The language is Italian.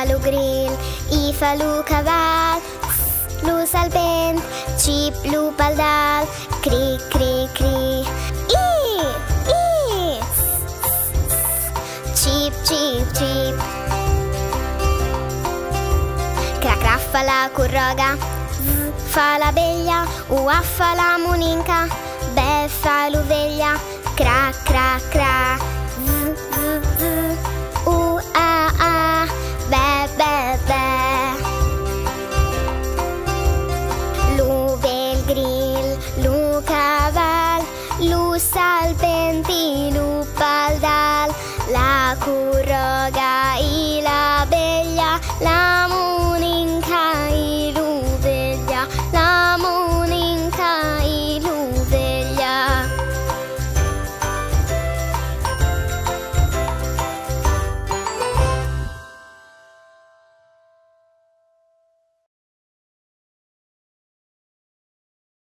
lo grill, I fa lo cavall, lo serpent, Chip lo pardal, cri cri cri. I Chip chip chip. Cra cra fa la corroga, fa la veglia, ua fa la moninca, be fa l'uveglia, cra cra cra, a, be be be. L'uve il grill, lu caval, lu serpenti, lu pardal, la corroga, I la veglia, la